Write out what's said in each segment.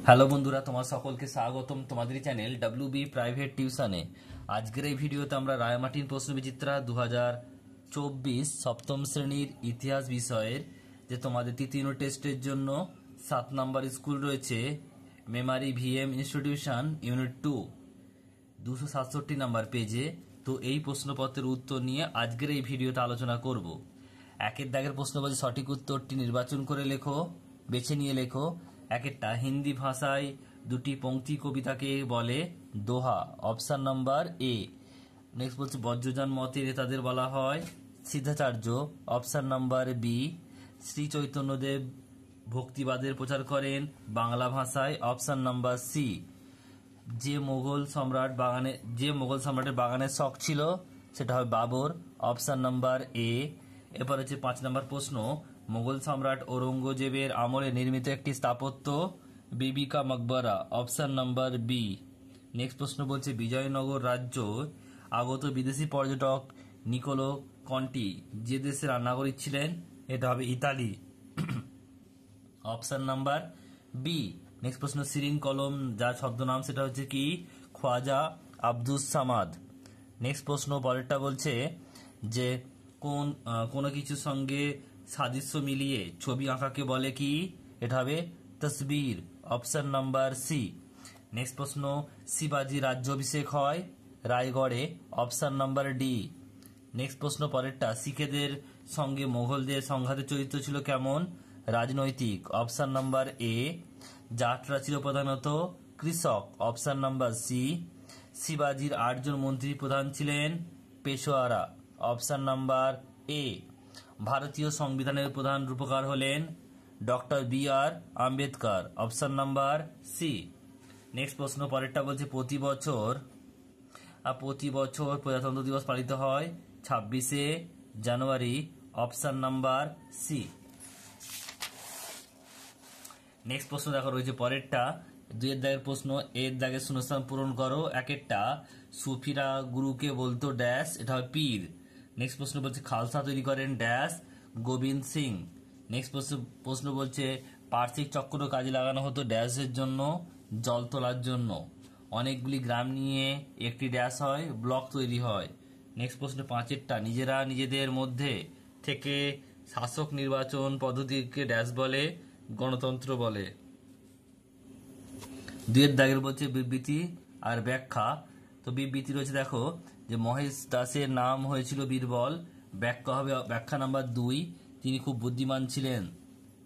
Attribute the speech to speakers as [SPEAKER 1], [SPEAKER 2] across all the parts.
[SPEAKER 1] Hello বন্ধুরা, তোমার সকলকে স্বাগতম তোমাদের চ্যানেল ডব্লিউবি প্রাইভেট টিউশনে। আজকের এই ভিডিওতে আমরা রায়মার্টিন প্রশ্নবিচিত্রা 2024 সপ্তম শ্রেণীর ইতিহাস বিষয়ের যে তোমাদের তৃতীয় টেস্টের জন্য 7 নম্বর স্কুল রয়েছে মেমারি ভিএম ইনস্টিটিউশন ইউনিট 2 267 নম্বর পেজে। তো এই প্রশ্নপত্রের উত্তর নিয়ে আজকের এই ভিডিওতে আলোচনা করব। একের দাগের প্রশ্ন বলছে সঠিক উত্তরটি নির্বাচন করে লেখো, বেছে নিয়ে লেখো। একটা হিন্দি ভাষায় দুটি পংক্তি কবিতাকে বলে দোহা, অপশন নাম্বার এ। নেক্সট বলছে বজ্রযান মতের নেতাদের বলা হয় সিদ্ধাচার্য, option number B. Shri Chaitanyadev ভক্তিবাদের প্রচার করেন বাংলা ভাষায়, অপশন নাম্বার সি। যে মোগল সম্রাটের বাগানের শখ ছিল সেটা হবে বাবর, অপশন নাম্বার এ। এরপর হচ্ছে 5 নম্বর প্রশ্ন, মোগল সম্রাট ঔরঙ্গজেবের আমলে নির্মিত একটি স্থাপত্য বিবি কা মকবরা, অপশন নাম্বার বি। নেক্সট প্রশ্ন বলছে বিজয়নগর রাজ্য আগত বিদেশি পর্যটক নিকোলো কন্টি যে দেশের নাগরিক ছিলেন, এটা হবে Italy, option number B. Next প্রশ্ন সিরিন কলম যার ছদ্মনাম সেটা হচ্ছে কি খ্বাজা আব্দুস সামাদ। নেক্সট প্রশ্ন পরেরটা বলছে যে কোনো কিছুর সঙ্গে সাদৃশ্য মিলিয়ে ছবি আঁকাকে বলে কি, এটা হবে তসবির, অপশন নাম্বার সি। নেক্সট প্রশ্ন শিবাজি রাজ্যাভিষেক হয় রায়গড়ে, অপশন নাম্বার ডি। নেক্সট প্রশ্ন পরেরটা শিখেদের সঙ্গে মোগলদের সংঘাতের চরিত্র ছিল কেমন, রাজনৈতিক, অপশন নাম্বার এ। জাটরা ছিল প্রধানত কৃষক, অপশন নাম্বার সি। শিবাজির 8 জন মন্ত্রী প্রধান ছিলেন পেশোয়ারা, অপশন নাম্বার এ। ভারতীয় সংবিধানের প্রধান রূপকার হলেন doctor B R Ambedkar, option number C. Next প্রশ্ন পরেরটা বলছে প্রতি বছর প্রজাতন্ত্র দিবস পালিত হয় 26শে জানুয়ারি, অপশন নাম্বার সি। নেক্সট প্রশ্ন দেখো রয়েছে পরেরটা 2 এর দাগের প্রশ্ন, এর দাগের শূন্যস্থান পূরণ করো। একটা সুফিরা গুরুকে বলতো ড্যাশ, এটা হয় পীর। নেক্সট প্রশ্ন বলছে খালসা তৈরি করেন ড্যাশ গোবিন্দ সিং। নেক্সট প্রশ্ন বলছে পার্শ্বিক চক্র কাজে লাগানো হতো ড্যাশের জন্য, জল তোলার জন্য। অনেকগুলি গ্রাম নিয়ে একটি ড্যাশ হয় ব্লক তৈরি হয়। নেক্সট প্রশ্ন 5এরটা নিজেরা নিজেদের মধ্যে থেকে শাসক নির্বাচন পদ্ধতিকে ড্যাশ বলে, গণতন্ত্র বলে। 2 এর দাগের বলছে বিবৃতি আর ব্যাখ্যা। তো বিবৃতি রয়েছে দেখো যে মহেশ দাসের নাম হয়েছিল বীরবল, ব্যাখ্যা নাম্বার 2, তিনি খুব বুদ্ধিমান ছিলেন।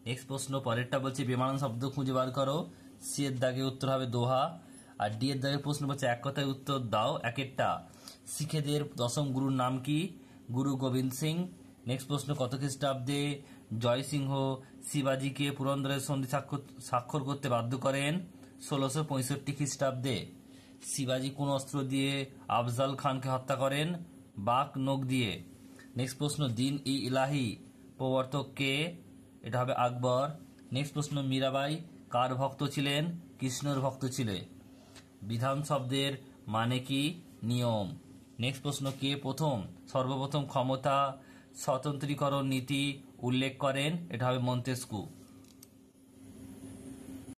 [SPEAKER 1] নেক্সট প্রশ্ন পরেরটা বলছে বেমানান শব্দ খুঁজে বার করো। সি এর দাগে উত্তর হবে দোহা। আর ডি এর দাগের প্রশ্ন বলছে এক কথায় উত্তর দাও। একটা শিখেদের 10ম গুরুর নাম কি, গুরু গোবিন্দ সিং। নেক্সট প্রশ্ন কত খ্রিস্টাব্দে জয়সিংহ শিবাজিকে পুরন্দরের সন্ধি স্বাক্ষর করতে বাধ্য করেন, 1665 খ্রিস্টাব্দে। শিবাজি কোন অস্ত্র দিয়ে আফজাল খানকে হত্যা করেন, বাক নখ দিয়ে। নেক্সট প্রশ্ন দিন ই ইলাহি প্রবর্তক কে, এটা হবে আকবর। নেক্সট প্রশ্ন মীরাবাই কার ভক্ত ছিলেন, কৃষ্ণের ভক্ত ছিলেন। বিধান শব্দের মানে কি, নিয়ম। নেক্সট প্রশ্ন কে সর্বপ্রথম ক্ষমতা স্বতন্ত্রীকরণ নীতি উল্লেখ করেন, এটা হবে মন্তেস্কু।